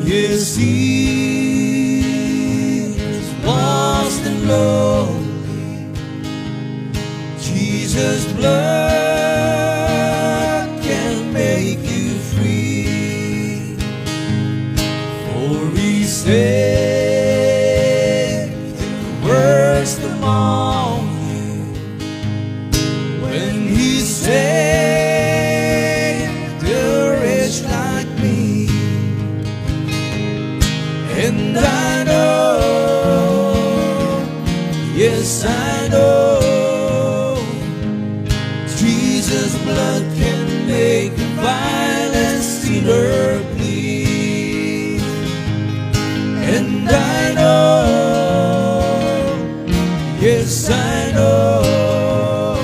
Yes, he is lost and lonely. Jesus' blood can make you free, for he saved the worst among you when he saved a wretch like me. And I know, yes I know, Jesus' blood can make a violent sinner bleed. And I know, yes I know,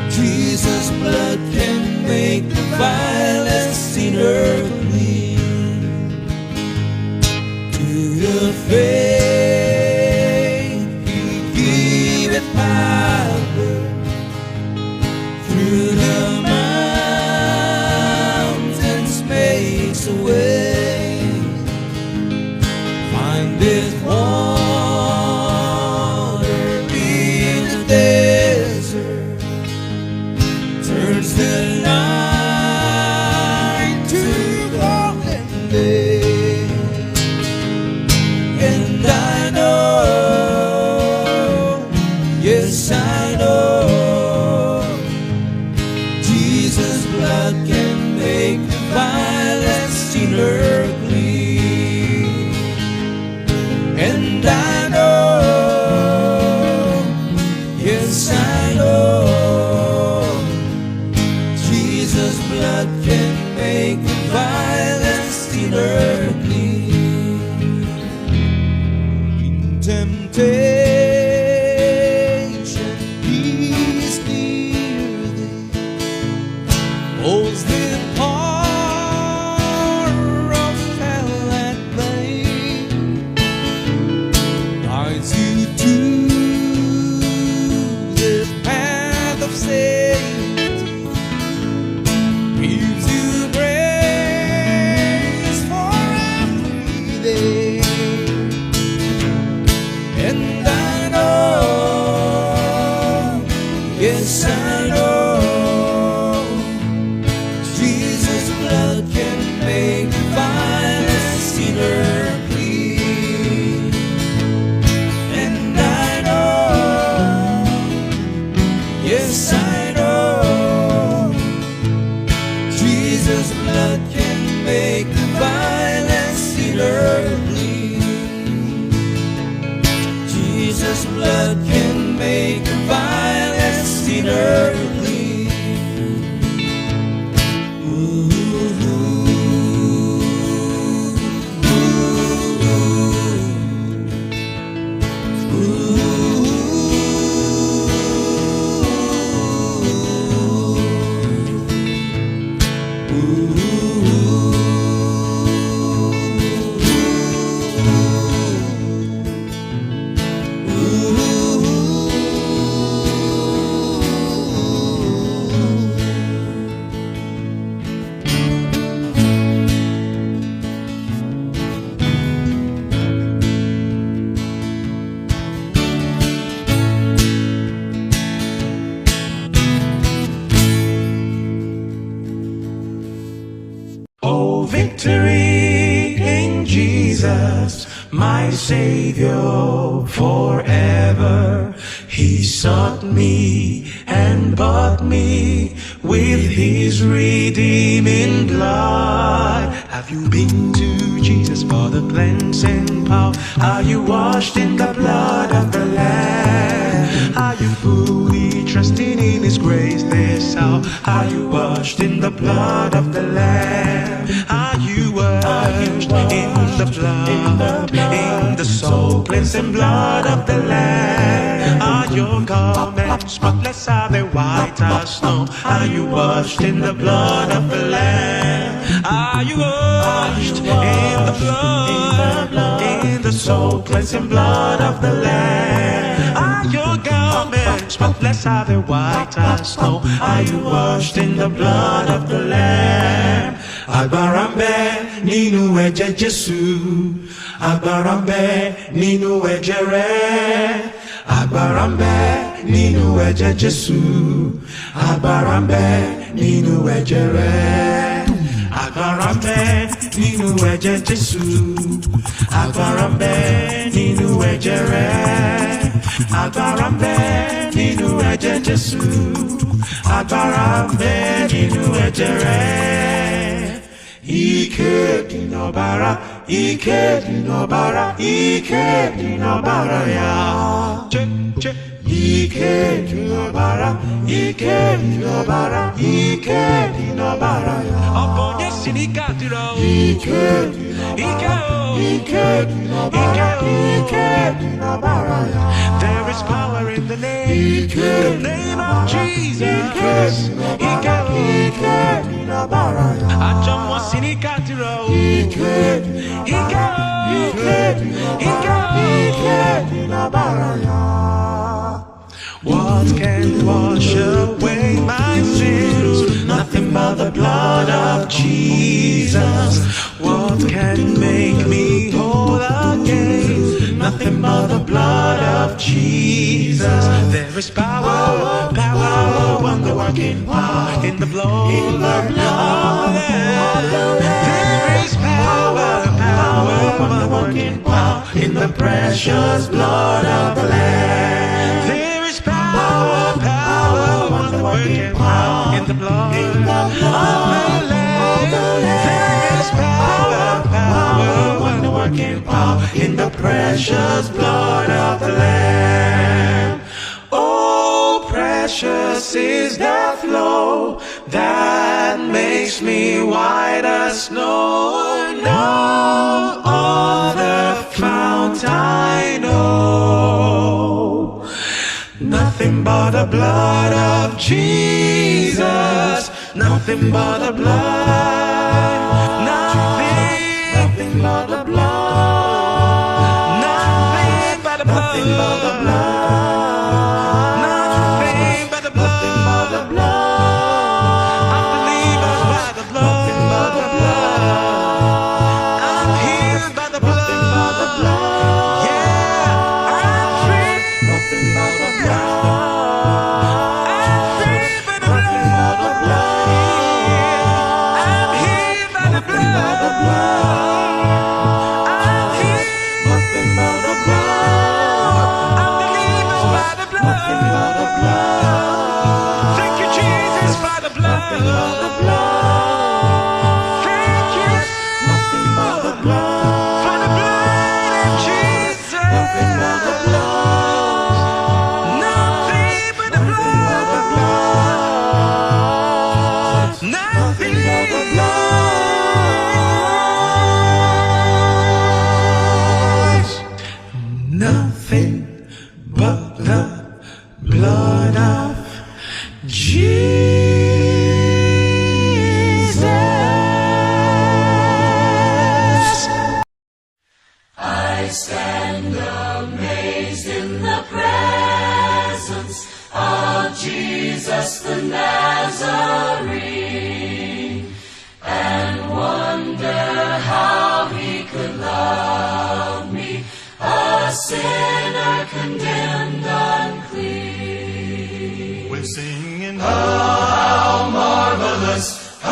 Jesus' blood can make a violent sinner bleed. To the faith he giveth power, through the mountains makes a way, findeth water in the desert, turns the night to golden day. And I know, yes I know, Jesus' blood can make the violent sinner bleed. And I know, yes I know, Jesus' blood can make the violent sinner bleed. In temptation he is near thee, holds the power of hell at bay, guides you to the path of safety, gives you grace for every day. And I know, yes I know, Jesus' blood can make a violent sinner bleed. And I know, yes I know, Jesus' blood can make a violent sinner bleed. Jesus' blood can make a violent sinner bleed. Ooh, ooh, ooh, Oh, victory in Jesus, my Savior forever. He sought me and bought me with his redeeming blood. Have you been to Jesus for the cleansing power? Are you washed in the blood of the Lamb? Are you fully trusting in his grace this hour? Are you washed in the blood of the Lamb? Are you washed in the blood, in the soul cleansing blood of the Lamb? Are your garments spotless? Are they white as snow? Are you washed in the blood of the Lamb? Are you washed in the blood, in the soul cleansing blood of the Lamb? Are your garments spotless? Are they white as snow? Are you washed in the blood of the Lamb? Agbarambe, nínú ẹ̀jẹ̀ Jésù. Agbára ń bẹ nínú ẹ̀jẹ̀ rẹ̀. Agbára ń bẹ nínú ẹ̀jẹ̀ Jésù. Agbára ń bẹ nínú ẹ̀jẹ̀ rẹ̀. Agbára ń bẹ nínú ẹ̀jẹ̀ Jésù. Agbára ń bẹ nínú ẹ̀jẹ̀ rẹ̀. Agbára ń bẹ nínú ẹ̀jẹ̀ Jésù. Agbára ń bẹ nínú ẹ̀jẹ̀ rẹ̀. Ike dinobara, ike dinobara, ike dinobara ya. Ike dinobara, ike dinobara, ike dinobara ya. Ọ̀pọ̀nyẹ́ sì ní kàdúrà o. Ike dinobara, ike dinobara, ike dinobara ya. There is power in the name, the name of Jesus. Ike dinobara ya. Àjọmọ̀ sì ní kàdúrà o. Ike dinobara ya. What can wash away my sins? Nothing but the blood of Jesus. What can make me whole again? Nothing but the blood of Jesus. There is power, power, wonder-working power in the blood of the Lamb. There is power, power, wonder-working power in the precious blood of the Lamb. There is power, power, wonder-working power in the blood of the Lamb. There is power, power, wonder-working power in the precious blood of the Lamb. Oh, precious is that flow that makes me white as snow. No other fount I know. Nothing but the blood of Jesus. Nothing but the blood. Nothing but the blood. Nothing but the blood. Nothing but the blood. Nothing but the blood. Nothing but the blood. I'm believing by the blood. Nothing but the blood. I'm healed by the blood. Nothing but the blood. Yeah, I'm free. Nothing but the blood. I'm free by the blood. Nothing but the blood. I'm healed by the blood. Nothing but the blood. I'm healed. Nothing but the blood. I'm believing by the blood. Nothing but the blood. Thank you, Jesus, by the blood. Nothing but the blood. Thank you. Nothing but the blood. For the blood of Jesus. Nothing but the blood. Nothing but the blood. Nothing but the blood. Nothing but the blood of Jesus. I stand amazed in the presence of Jesus the Nazarene, and wonder how he could love me, a sinner condemned unclean. We're singing, Oh, how marvelous, oh,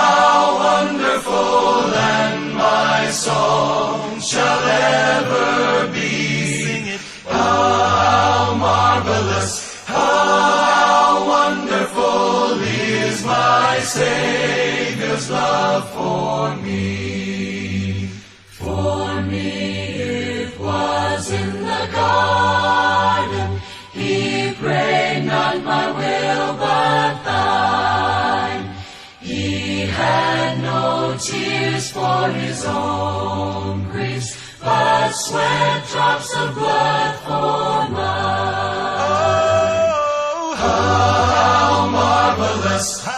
how wonderful, and my song shall ever be. sing it. Oh, how marvelous, oh, how wonderful is my Savior's love for me. For me it was in the garden, he prayed, not my will but thine. He had no tears for his own griefs, but sweat drops of blood for mine. Oh, how marvelous, oh,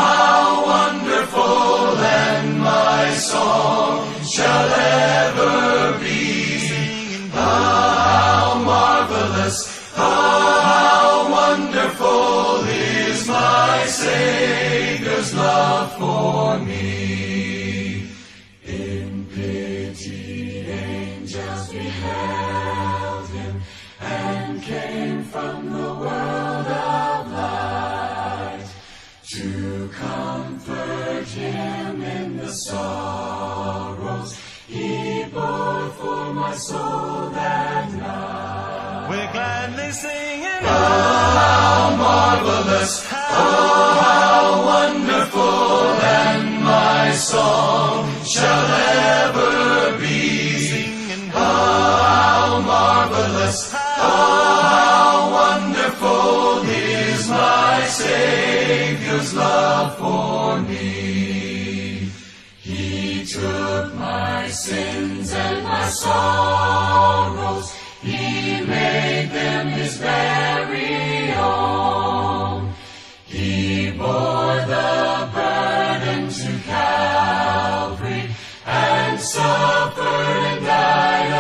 how wonderful, and my song shall ever be. Oh, how marvelous, oh, how wonderful is my Savior's love for me. Son in the sorrows He bore for my soul that night. We're gladly singing, How marvelous, oh how wonderful, and my song shall ever be. singing, How marvelous, oh how wonderful is my Savior's love for me. He took my sins and my sorrows, He made them His very own. He bore the burden to Calvary and suffered and died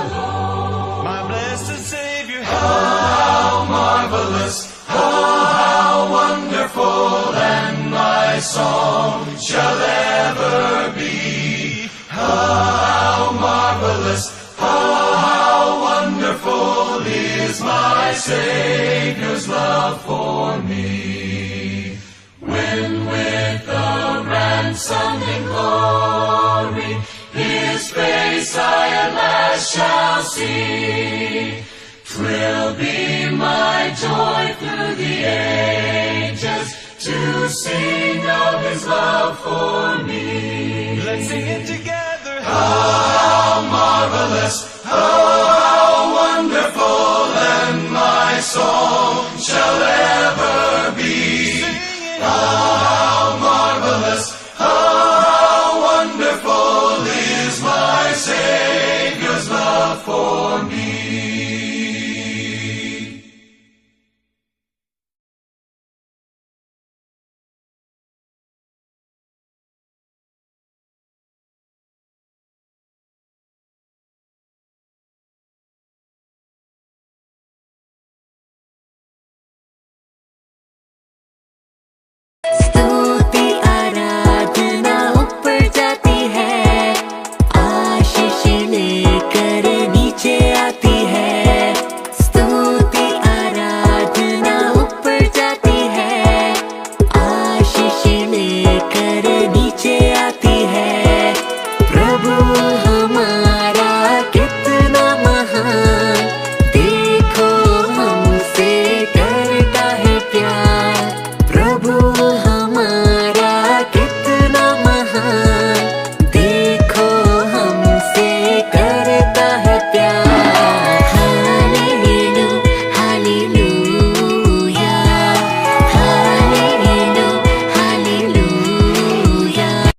alone. my blessed Savior, How marvelous, oh how wonderful, and my song shall ever be. How marvelous, oh how wonderful is my Savior's love for me. When with the ransomed in glory His face I at last shall see, 'twill be my joy through the ages to sing of His love for me. let's sing it together. How marvelous, oh how wonderful, and my song shall ever be. Singing, How